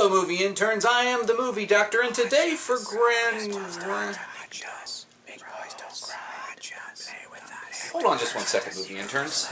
Hello, movie interns. I am the movie doctor, and today for Hold on just one second, movie interns.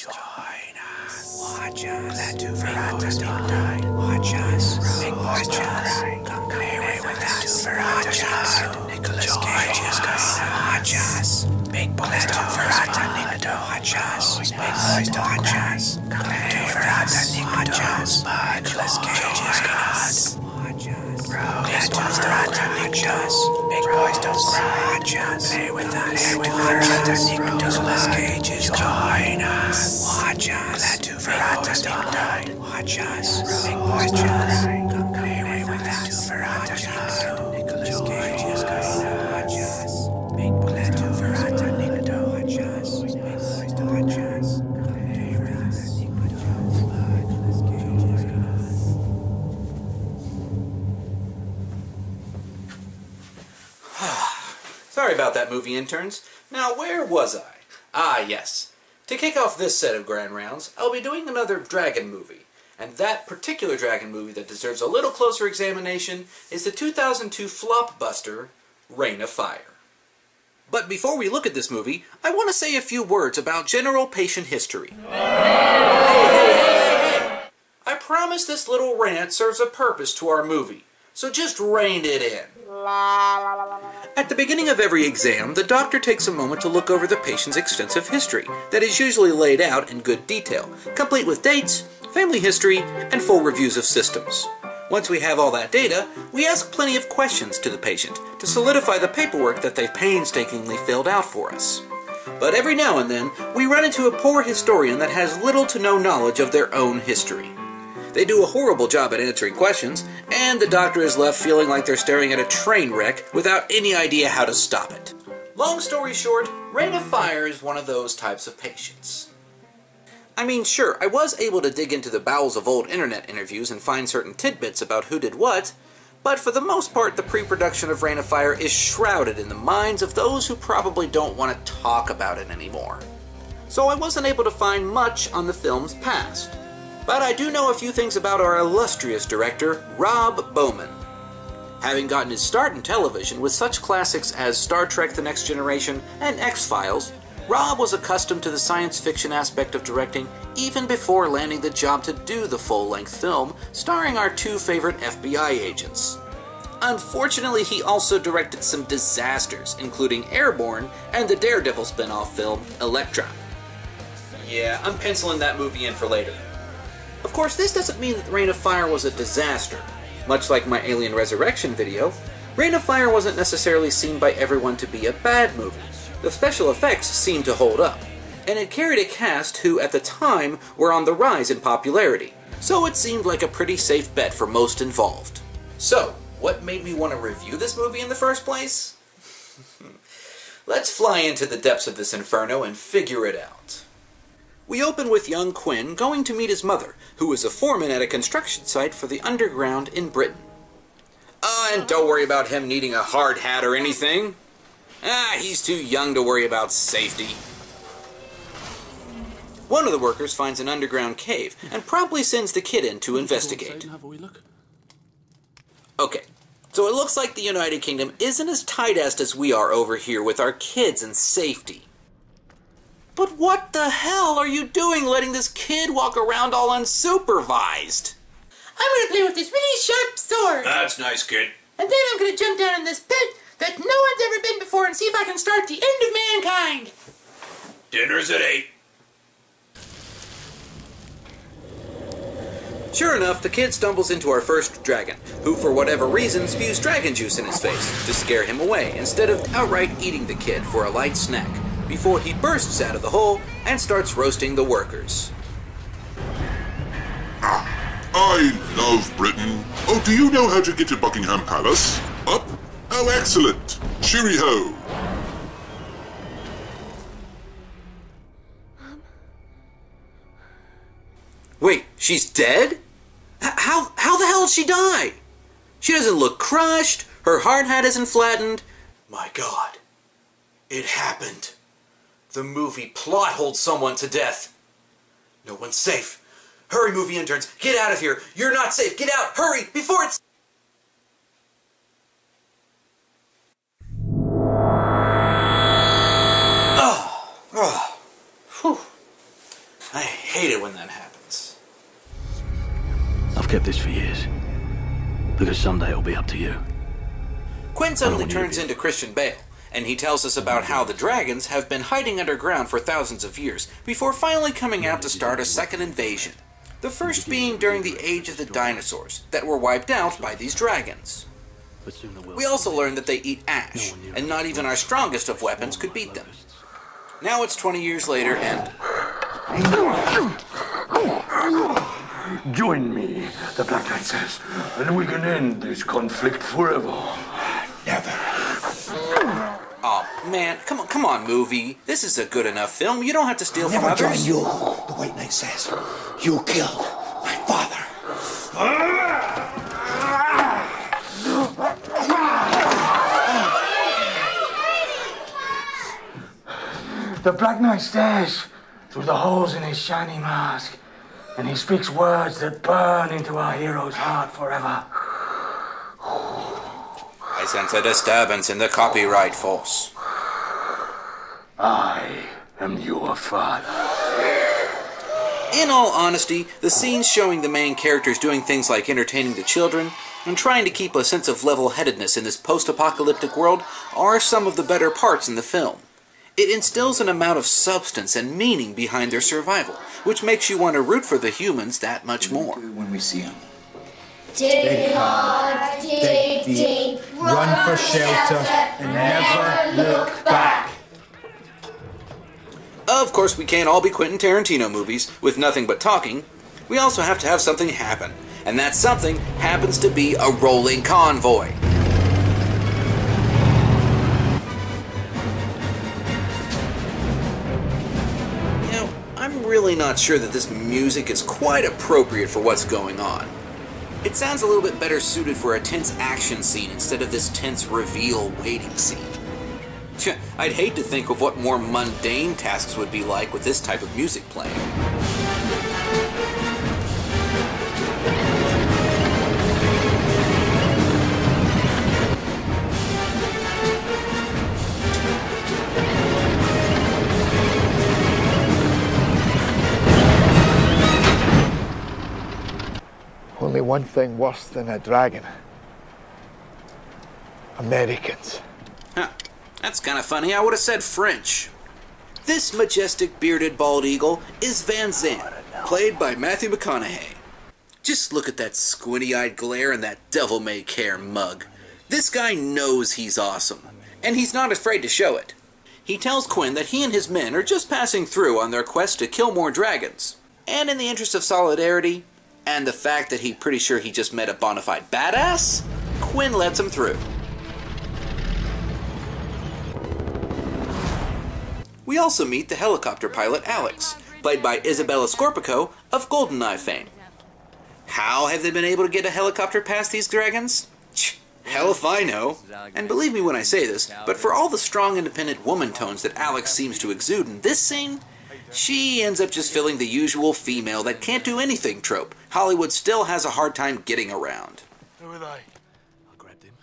Watch us. Glad to Verata. Watch us. Big boys cry. Come play with us. Watch us. Nicolas Cage is gone. Watch us. Big boys don't Verata. Watch us. Big boys don't watch us. Come play with us. Watch us. Nicolas Cage is gone. Watch us. Big boys don't watch us. Big boys don't watch us. Play with us. Nicolas Cage is gone. Watch us. Glad to Verata. Watch us. Big boys cry. Come play with us. Verata. Nicolas Cage is gone. Watch us. Big boys to Verata. Watch us. Big boys to watch us. Play with us. Nicolas Cage is gone. Sorry about that, movie interns. Now, where was I? Ah, yes. To kick off this set of Grand Rounds, I'll be doing another dragon movie. And that particular dragon movie that deserves a little closer examination is the 2002 flopbuster, Reign of Fire. But before we look at this movie, I want to say a few words about general patient history. I promise this little rant serves a purpose to our movie, so just rein it in. At the beginning of every exam, the doctor takes a moment to look over the patient's extensive history that is usually laid out in good detail, complete with dates, family history, and full reviews of systems. Once we have all that data, we ask plenty of questions to the patient to solidify the paperwork that they've painstakingly filled out for us. But every now and then, we run into a poor historian that has little to no knowledge of their own history. They do a horrible job at answering questions, and the doctor is left feeling like they're staring at a train wreck without any idea how to stop it. Long story short, Reign of Fire is one of those types of patients. I mean, sure, I was able to dig into the bowels of old internet interviews and find certain tidbits about who did what, but for the most part, the pre-production of Reign of Fire is shrouded in the minds of those who probably don't want to talk about it anymore. So I wasn't able to find much on the film's past. But I do know a few things about our illustrious director, Rob Bowman. Having gotten his start in television with such classics as Star Trek: The Next Generation and X-Files, Rob was accustomed to the science fiction aspect of directing even before landing the job to do the full-length film starring our two favorite FBI agents. Unfortunately, he also directed some disasters, including Airborne and the Daredevil spin-off film, Elektra. Yeah, I'm penciling that movie in for later. Of course, this doesn't mean that Reign of Fire was a disaster. Much like my Alien Resurrection video, Reign of Fire wasn't necessarily seen by everyone to be a bad movie. The special effects seemed to hold up, and it carried a cast who, at the time, were on the rise in popularity, so it seemed like a pretty safe bet for most involved. So, what made me want to review this movie in the first place? Let's fly into the depths of this inferno and figure it out. We open with young Quinn going to meet his mother, who is a foreman at a construction site for the underground in Britain. And don't worry about him needing a hard hat or anything. He's too young to worry about safety. One of the workers finds an underground cave and promptly sends the kid in to investigate. Okay, so it looks like the United Kingdom isn't as tight-assed as we are over here with our kids and safety. But what the hell are you doing letting this kid walk around all unsupervised? I'm gonna play with this really sharp sword. That's nice, kid. And then I'm gonna jump down in this pit that no one's ever been before and see if I can start the end of mankind. Dinner's at 8. Sure enough, the kid stumbles into our first dragon, who for whatever reason spews dragon juice in his face to scare him away, instead of outright eating the kid for a light snack, before he bursts out of the hole and starts roasting the workers. I love Britain. Oh, do you know how to get to Buckingham Palace? Up? Oh, excellent. Cheerio. Wait, she's dead? How the hell did she die? She doesn't look crushed, her hard hat isn't flattened. My God, it happened. The movie plot holds someone to death. No one's safe. Hurry, movie interns, get out of here. You're not safe. Get out, hurry, before it's... Whew. I hate it when that happens. I've kept this for years, because someday it'll be up to you. Quinn suddenly turns into Christian Bale, and he tells us about how the dragons have been hiding underground for thousands of years before finally coming out to start a second invasion. The first being during the age of the dinosaurs that were wiped out by these dragons. We also learn that they eat ash, and not even our strongest of weapons could beat them. Now it's 20 years later and... Join me, the Black Knight says, and we can end this conflict forever. Never. Oh man, come on, movie. This is a good enough film. You don't have to steal from others. Never join you, the White Knight says. You killed my father. The Black Knight stares through the holes in his shiny mask, and he speaks words that burn into our hero's heart forever. I sense a disturbance in the copyright force. I am your father. In all honesty, the scenes showing the main characters doing things like entertaining the children and trying to keep a sense of level-headedness in this post-apocalyptic world are some of the better parts in the film. It instills an amount of substance and meaning behind their survival, which makes you want to root for the humans that much more. When we see him. Dig hard, dig deep, run for shelter, and never look back. Of course, we can't all be Quentin Tarantino movies with nothing but talking. We also have to have something happen, and that something happens to be a rolling convoy. I'm really not sure that this music is quite appropriate for what's going on. It sounds a little bit better suited for a tense action scene instead of this tense reveal waiting scene. I'd hate to think of what more mundane tasks would be like with this type of music playing. Only one thing worse than a dragon. Americans. Huh. That's kind of funny. I would have said French. This majestic bearded bald eagle is Van Zandt, played by Matthew McConaughey. Just look at that squinty-eyed glare and that devil-may-care mug. This guy knows he's awesome, and he's not afraid to show it. He tells Quinn that he and his men are just passing through on their quest to kill more dragons. And in the interest of solidarity, and the fact that he's pretty sure he just met a bona fide badass, Quinn lets him through. We also meet the helicopter pilot Alex, played by Isabella Scorpico of GoldenEye fame. How have they been able to get a helicopter past these dragons? Hell if I know. And believe me when I say this, but for all the strong independent woman tones that Alex seems to exude in this scene, she ends up just filling the usual female that can't do anything trope Hollywood still has a hard time getting around. Who are they? I grabbed him.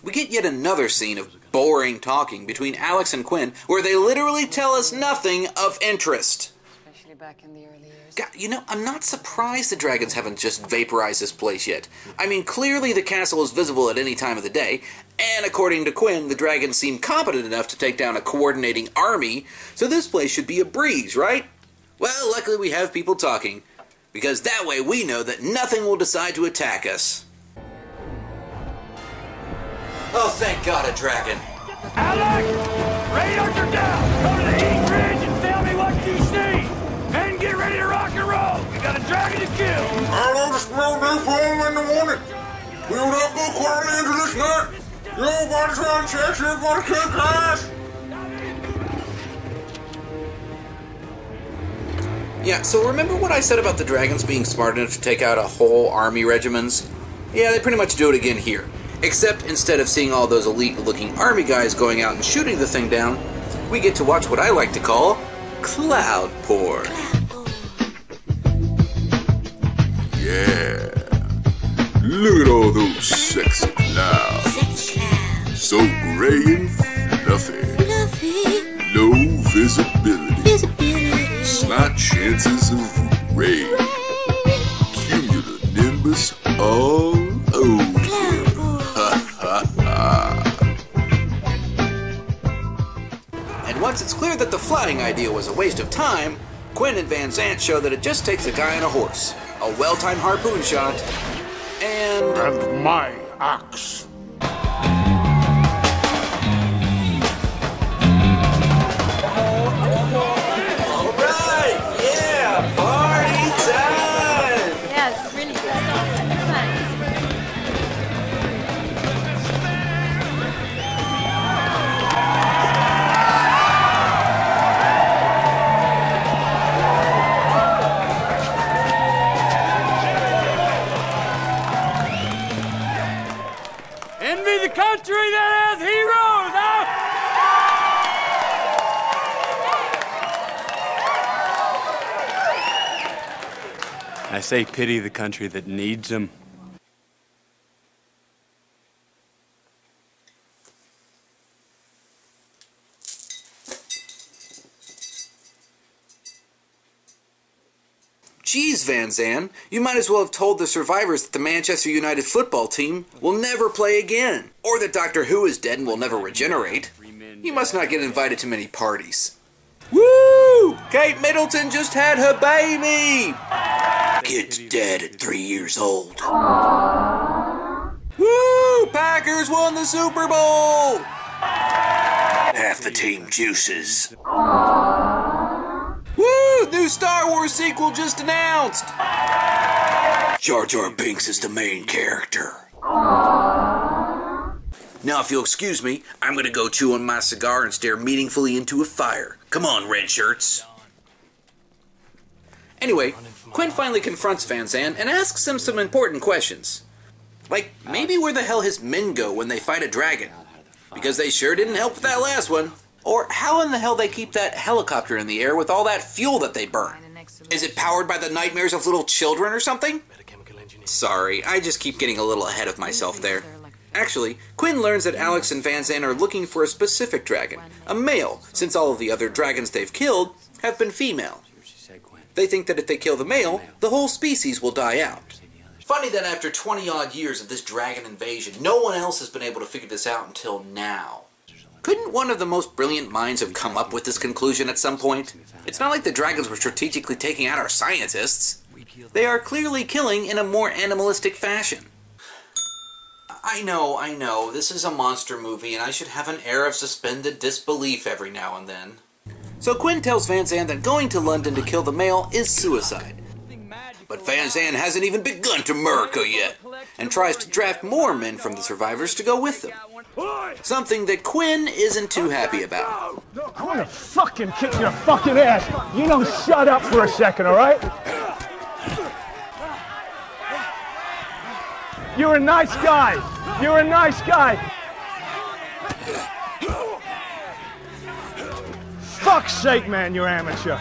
We get yet another scene of boring talking between Alex and Quinn where they literally tell us nothing of interest. Especially back in the early years. God, you know, I'm not surprised the dragons haven't just vaporized this place yet. I mean, clearly the castle is visible at any time of the day, and according to Quinn, the dragons seem competent enough to take down a coordinating army, so this place should be a breeze, right? Well, luckily we have people talking, because that way we know that nothing will decide to attack us. Oh, thank God, a dragon. Alex! Radars are down! Go to the East Ridge and tell me what you see! And get ready to rock and roll! We got a dragon to kill! I want to smell napalm in the morning. We will not go quietly into this night. You're going to try and check, you're going to kick ass. Yeah, so remember what I said about the dragons being smart enough to take out a whole army regiments? Yeah, they pretty much do it again here. Except instead of seeing all those elite-looking army guys going out and shooting the thing down, we get to watch what I like to call cloud pour. Yeah. Look at all those sexy clouds. Sexy clouds. So gray and fluffy. Fluffy. Low visibility. Visibility. Slight chances of rain. Cumulonimbus all over. Ha ha ha. And once it's clear that the flying idea was a waste of time, Quinn and Van Zant show that it just takes a guy on a horse, a well-timed harpoon shot, And my axe. Alright, yeah, party time! Yeah, it's really good stuff. Thanks. Envy the country that has heroes, huh? I say pity the country that needs them. Geez, Van Zan, you might as well have told the survivors that the Manchester United football team will never play again, or that Doctor Who is dead and will never regenerate. You must not get invited to many parties. Woo! Kate Middleton just had her baby! Kid's dead at 3 years old. Woo! Packers won the Super Bowl! Half the team juices. Woo! New Star Wars sequel just announced! Jar Jar Binks is the main character. Now, if you'll excuse me, I'm gonna go chew on my cigar and stare meaningfully into a fire. Come on, red shirts. Anyway, Quinn finally confronts Van Zan and asks him some important questions. Like, maybe where the hell his men go when they fight a dragon? Because they sure didn't help with that last one. Or how in the hell they keep that helicopter in the air with all that fuel that they burn? Is it powered by the nightmares of little children or something? Sorry, I just keep getting a little ahead of myself there. Actually, Quinn learns that Alex and Van Zan are looking for a specific dragon, a male, since all of the other dragons they've killed have been female. They think that if they kill the male, the whole species will die out. Funny that after 20-odd years of this dragon invasion, no one else has been able to figure this out until now. Couldn't one of the most brilliant minds have come up with this conclusion at some point? It's not like the dragons were strategically taking out our scientists. They are clearly killing in a more animalistic fashion. I know, this is a monster movie and I should have an air of suspended disbelief every now and then. So Quinn tells Van Zan that going to London to kill the male is suicide. But Van Zan hasn't even begun to America yet, and tries to draft more men from the survivors to go with them. Something that Quinn isn't too happy about. I'm gonna fucking kick your fucking ass. You don't shut up for a second, all right? You're a nice guy. You're a nice guy. Fuck's sake, man, you're amateur.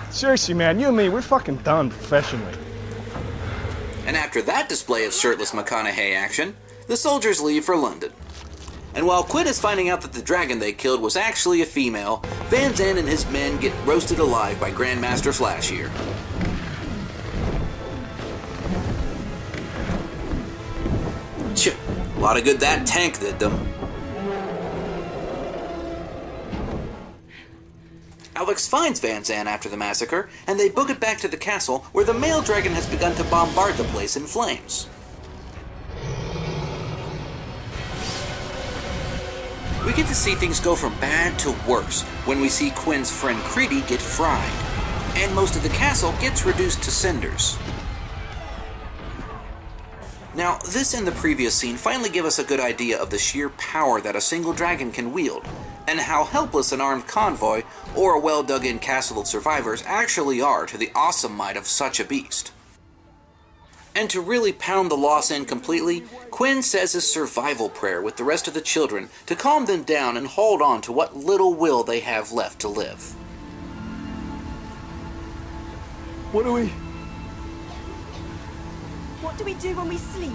Seriously, man, you and me, we're fucking done professionally. And after that display of shirtless McConaughey action, the soldiers leave for London. And while Quinn is finding out that the dragon they killed was actually a female, Van Zan and his men get roasted alive by Grandmaster Flash here. A lot of good that tank did them. Alex finds Van Zan after the massacre, and they book it back to the castle where the male dragon has begun to bombard the place in flames. We get to see things go from bad to worse when we see Quinn's friend Creedy get fried, and most of the castle gets reduced to cinders. Now, this and the previous scene finally give us a good idea of the sheer power that a single dragon can wield, and how helpless an armed convoy or a well-dug-in castle of survivors actually are to the awesome might of such a beast. And to really pound the loss in completely, Quinn says his survival prayer with the rest of the children to calm them down and hold on to what little will they have left to live. What do we What do we do when we sleep?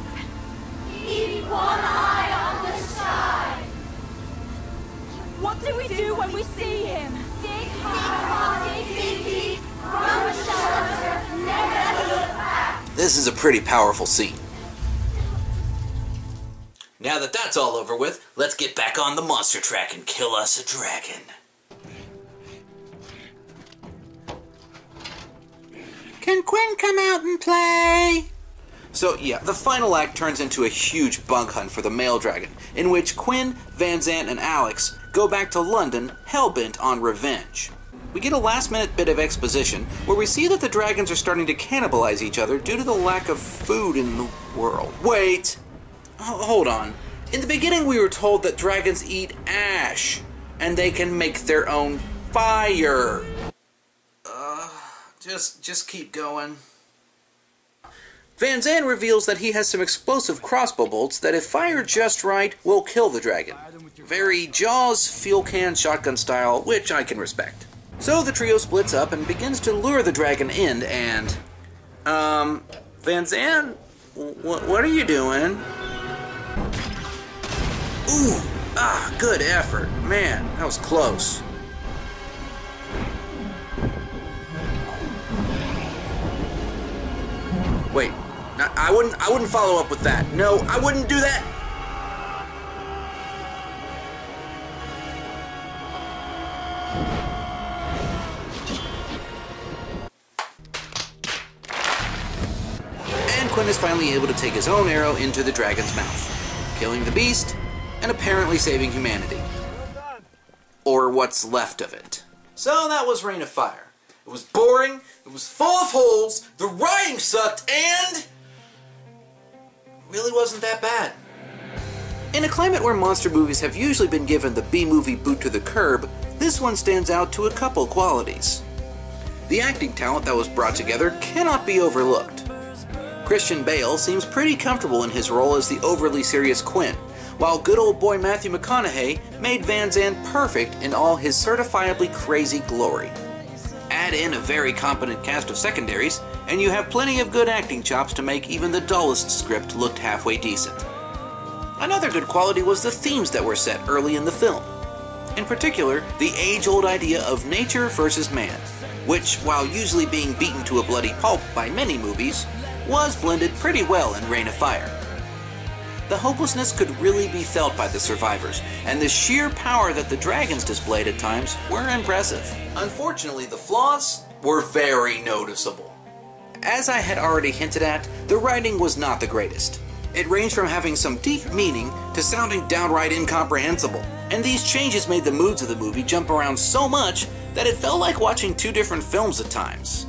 Keep one eye on the sky. What do we do when we see him? Dig hard, dig deep, run for shelter, never look back. This is a pretty powerful scene. Now that that's all over with, let's get back on the monster track and kill us a dragon. Can Quinn come out and play? So yeah, the final act turns into a huge bug hunt for the male dragon, in which Quinn, Van Zant, and Alex go back to London, hell-bent on revenge. We get a last-minute bit of exposition where we see that the dragons are starting to cannibalize each other due to the lack of food in the world. Wait! Hold on. In the beginning we were told that dragons eat ash, and they can make their own fire. Just keep going. Van Zant reveals that he has some explosive crossbow bolts that, if fired just right, will kill the dragon. Very Jaws fuel can shotgun style, which I can respect. So the trio splits up and begins to lure the dragon in, and... Van Zant? What are you doing? Ooh! Good effort. Man, that was close. Wait, I wouldn't follow up with that. No, I wouldn't do that. And Quinn is finally able to take his own arrow into the dragon's mouth, killing the beast and apparently saving humanity. Or what's left of it. So that was Reign of Fire. It was boring, it was full of holes, the writing sucked, and... really wasn't that bad. In a climate where monster movies have usually been given the B-movie boot to the curb, this one stands out to a couple qualities. The acting talent that was brought together cannot be overlooked. Christian Bale seems pretty comfortable in his role as the overly serious Quinn, while good old boy Matthew McConaughey made Van Zant perfect in all his certifiably crazy glory. Add in a very competent cast of secondaries, and you have plenty of good acting chops to make even the dullest script look halfway decent. Another good quality was the themes that were set early in the film. In particular, the age-old idea of nature versus man, which, while usually being beaten to a bloody pulp by many movies, was blended pretty well in Reign of Fire. The hopelessness could really be felt by the survivors, and the sheer power that the dragons displayed at times were impressive. Unfortunately, the flaws were very noticeable. As I had already hinted at, the writing was not the greatest. It ranged from having some deep meaning to sounding downright incomprehensible, and these changes made the moods of the movie jump around so much that it felt like watching two different films at times.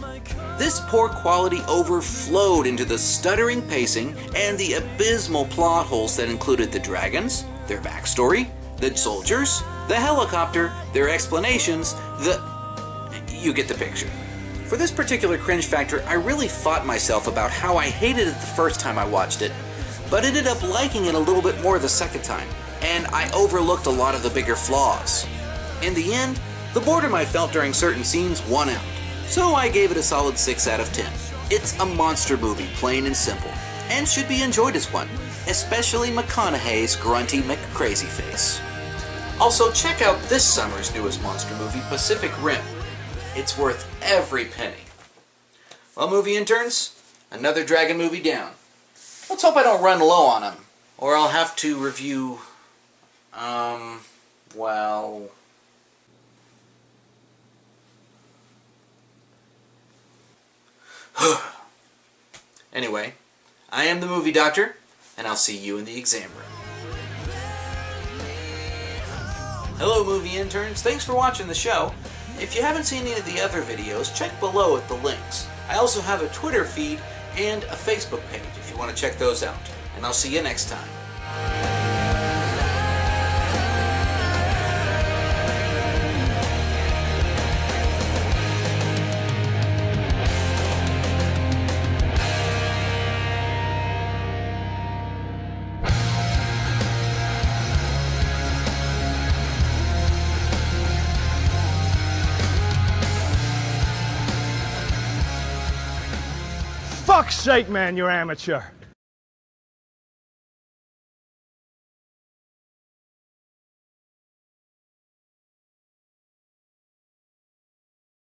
This poor quality overflowed into the stuttering pacing and the abysmal plot holes that included the dragons, their backstory, the soldiers, the helicopter, their explanations, you get the picture. For this particular cringe factor, I really fought myself about how I hated it the first time I watched it, but ended up liking it a little bit more the second time, and I overlooked a lot of the bigger flaws. In the end, the boredom I felt during certain scenes won out. So I gave it a solid 6 out of 10. It's a monster movie, plain and simple, and should be enjoyed as one, especially McConaughey's grunty McCrazyface. Also, check out this summer's newest monster movie, Pacific Rim. It's worth every penny. Well, movie interns, another dragon movie down. Let's hope I don't run low on them, or I'll have to review, well... Anyway, I am the Movie Doctor, and I'll see you in the exam room. Hello, movie interns. Thanks for watching the show. If you haven't seen any of the other videos, check below at the links. I also have a Twitter feed and a Facebook page if you want to check those out. And I'll see you next time. Fuck fuck's sake, man, you're amateur.